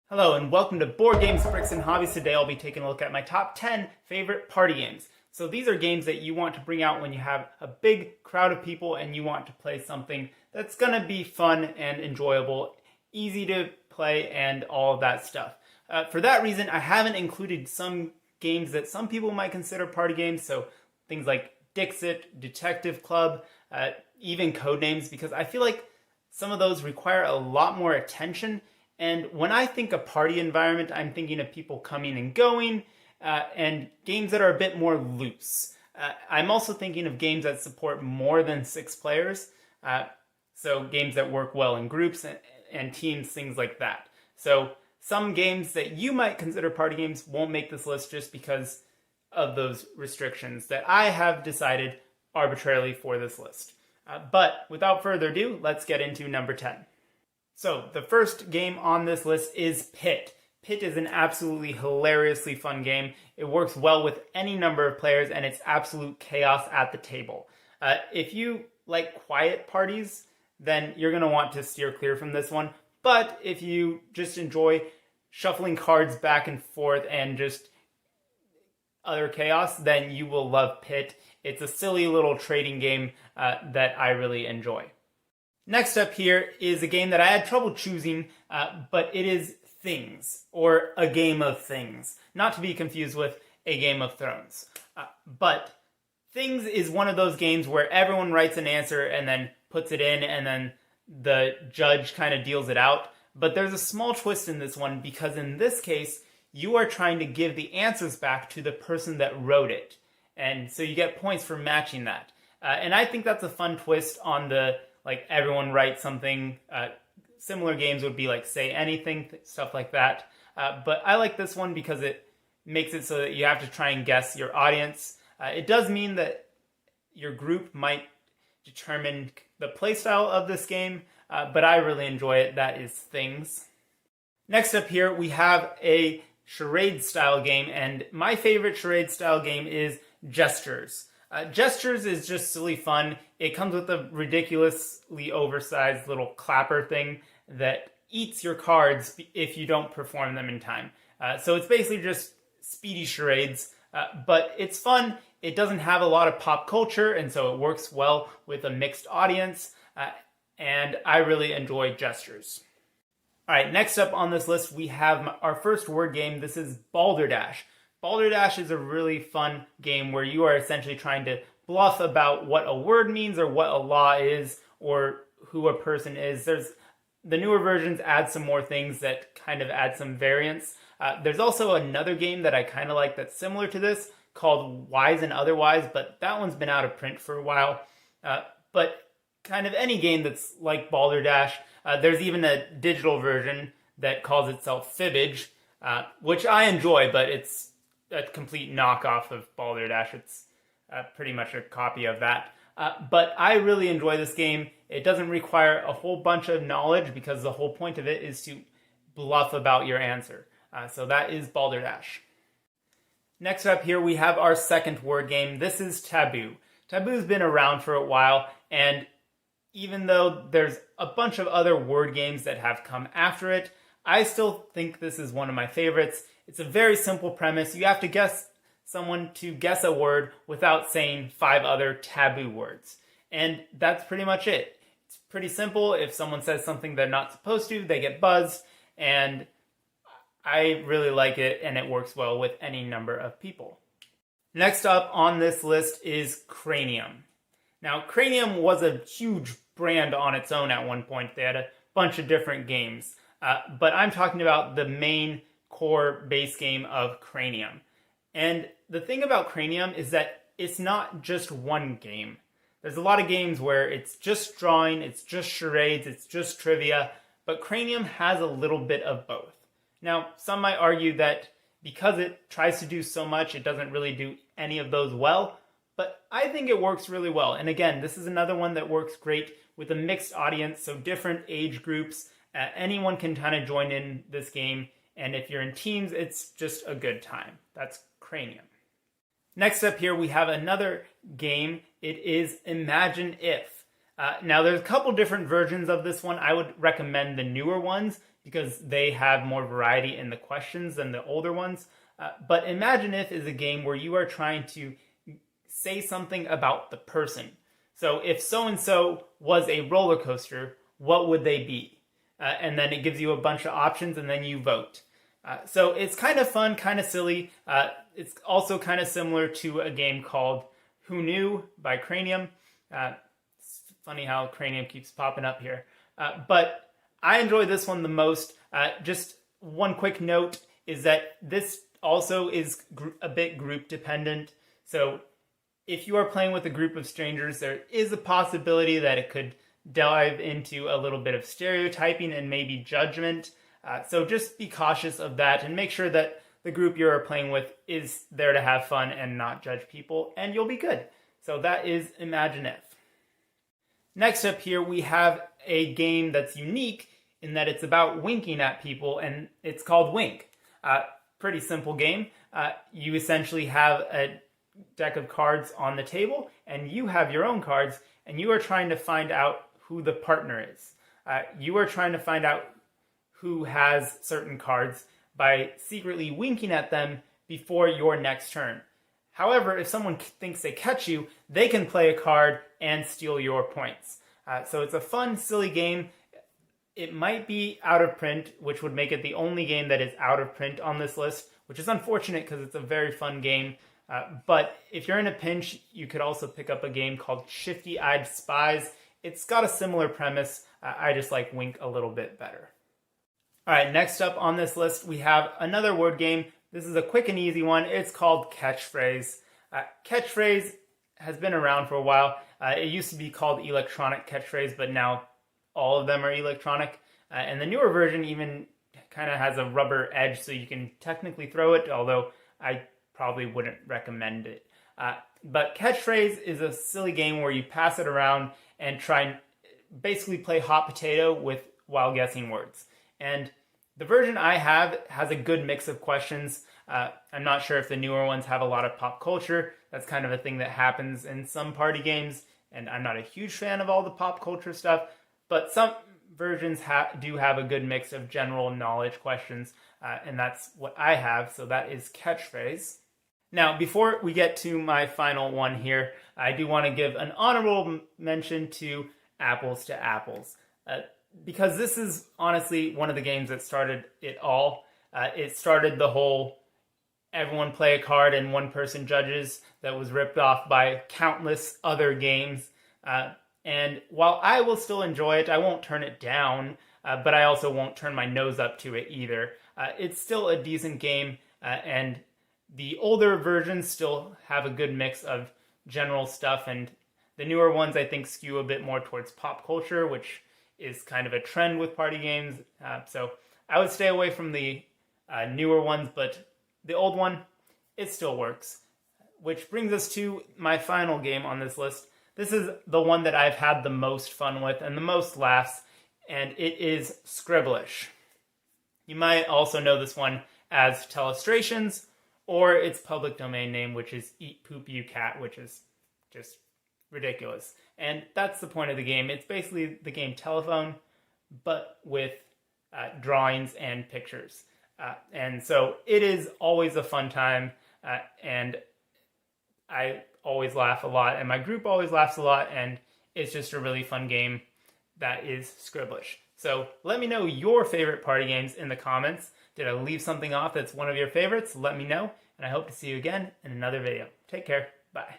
Hello and welcome to Board Games, Bricks, and Hobbies. Today I'll be taking a look at my top 10 favorite party games. So these are games that you want to bring out when you have a big crowd of people and you want to play something that's going to be fun and enjoyable, easy to play, and all of that stuff. For that reason, I haven't included some games that some people might consider party games, so things like Dixit, Detective Club, even Codenames, because I feel like some of those require a lot more attention. And when I think a party environment, I'm thinking of people coming and going, and games that are a bit more loose. I'm also thinking of games that support more than 6 players, so games that work well in groups and teams, things like that. So some games that you might consider party games won't make this list just because of those restrictions that I have decided arbitrarily for this list. But without further ado, let's get into number 10. So, the first game on this list is Pit. Pit is an absolutely hilariously fun game. It works well with any number of players, and it's absolute chaos at the table. If you like quiet parties, then you're going to want to steer clear from this one. But if you just enjoy shuffling cards back and forth and just other chaos, then you will love Pit. It's a silly little trading game that I really enjoy. Next up here is a game that I had trouble choosing, but it is Things, or A Game of Things, not to be confused with A Game of Thrones. But Things is one of those games where everyone writes an answer and then puts it in, and then the judge kind of deals it out. But there's a small twist in this one, because in this case, you are trying to give the answers back to the person that wrote it. And so you get points for matching that. And I think that's a fun twist on the like everyone writes something. Similar games would be like Say Anything, stuff like that. But I like this one because it makes it so that you have to try and guess your audience. It does mean that your group might determine the playstyle of this game, but I really enjoy it. That is Things. Next up here, we have a charade style game, and my favorite charade style game is Gestures. Gestures is just silly fun. It comes with a ridiculously oversized little clapper thing that eats your cards if you don't perform them in time. So it's basically just speedy charades, but it's fun. It doesn't have a lot of pop culture, and so it works well with a mixed audience, and I really enjoy Gestures. All right, next up on this list, we have our first word game. This is Balderdash. Balderdash is a really fun game where you are essentially trying to bluff about what a word means or what a law is or who a person is. The newer versions add some more things that kind of add some variance. There's also another game that I kind of like that's similar to this called Wise and Otherwise, but that one's been out of print for a while. But kind of any game that's like Balderdash. There's even a digital version that calls itself Fibbage, which I enjoy, but it's a complete knockoff of Balderdash. It's pretty much a copy of that. But I really enjoy this game. It doesn't require a whole bunch of knowledge because the whole point of it is to bluff about your answer. So that is Balderdash. Next up here, we have our second word game. This is Taboo. Taboo's been around for a while, and even though there's a bunch of other word games that have come after it, I still think this is one of my favorites. It's a very simple premise. You have to guess someone to guess a word without saying 5 other taboo words. And that's pretty much it. It's pretty simple. If someone says something they're not supposed to, they get buzzed. And I really like it, and it works well with any number of people. Next up on this list is Cranium. Now, Cranium was a huge brand on its own at one point. They had a bunch of different games. But I'm talking about the main core base game of Cranium. And the thing about Cranium is that it's not just one game. There's a lot of games where it's just drawing, it's just charades, it's just trivia, but Cranium has a little bit of both. Now, some might argue that because it tries to do so much, it doesn't really do any of those well, but I think it works really well. And again, this is another one that works great with a mixed audience, so different age groups. Anyone can kind of join in this game, and if you're in teams, it's just a good time. That's Cranium. Next up here, we have another game. It is Imagine If. Now, there's a couple different versions of this one. I would recommend the newer ones because they have more variety in the questions than the older ones. But Imagine If is a game where you are trying to say something about the person. So if so-and-so was a roller coaster, what would they be? And then it gives you a bunch of options and then you vote. So it's kind of fun, kind of silly. It's also kind of similar to a game called Who Knew by Cranium. It's funny how Cranium keeps popping up here. But I enjoy this one the most. Just one quick note is that this also is a bit group dependent. So if you are playing with a group of strangers, there is a possibility that it could dive into a little bit of stereotyping and maybe judgment. So just be cautious of that and make sure that the group you're playing with is there to have fun and not judge people, and you'll be good. So that is Imagine If. Next up here, we have a game that's unique in that it's about winking at people, and it's called Wink. Pretty simple game. You essentially have a deck of cards on the table, and you have your own cards, and you are trying to find out who the partner is. You are trying to find out who has certain cards by secretly winking at them before your next turn. However, if someone thinks they catch you, they can play a card and steal your points. So it's a fun, silly game. It might be out of print, which would make it the only game that is out of print on this list, which is unfortunate because it's a very fun game. But if you're in a pinch, you could also pick up a game called Shifty-Eyed Spies. It's got a similar premise. I just like Wink a little bit better. All right, next up on this list, we have another word game. This is a quick and easy one. It's called Catchphrase. Catchphrase has been around for a while. It used to be called Electronic Catchphrase, but now all of them are electronic. And the newer version even kind of has a rubber edge, so you can technically throw it, although I probably wouldn't recommend it. But Catchphrase is a silly game where you pass it around and try and basically play hot potato while guessing words. And the version I have has a good mix of questions. I'm not sure if the newer ones have a lot of pop culture. That's kind of a thing that happens in some party games, and I'm not a huge fan of all the pop culture stuff, but some versions do have a good mix of general knowledge questions, and that's what I have, so that is Catchphrase. Now, before we get to my final one here, I do want to give an honorable mention to Apples to Apples. Because this is honestly one of the games that started it all. It started the whole everyone play a card and one person judges that was ripped off by countless other games. And while I will still enjoy it, I won't turn it down, but I also won't turn my nose up to it either. It's still a decent game, and the older versions still have a good mix of general stuff, and the newer ones I think skew a bit more towards pop culture, which is kind of a trend with party games. So I would stay away from the newer ones, but the old one, it still works. Which brings us to my final game on this list. This is the one that I've had the most fun with and the most laughs, and it is Scribblish. You might also know this one as Telestrations, or its public domain name, which is Eat Poop You Cat, which is just ridiculous. And that's the point of the game. It's basically the game Telephone, but with drawings and pictures. And so it is always a fun time, and I always laugh a lot, and my group always laughs a lot, and it's just a really fun game that is Scribblish. So let me know your favorite party games in the comments. Did I leave something off that's one of your favorites? Let me know, and I hope to see you again in another video. Take care. Bye.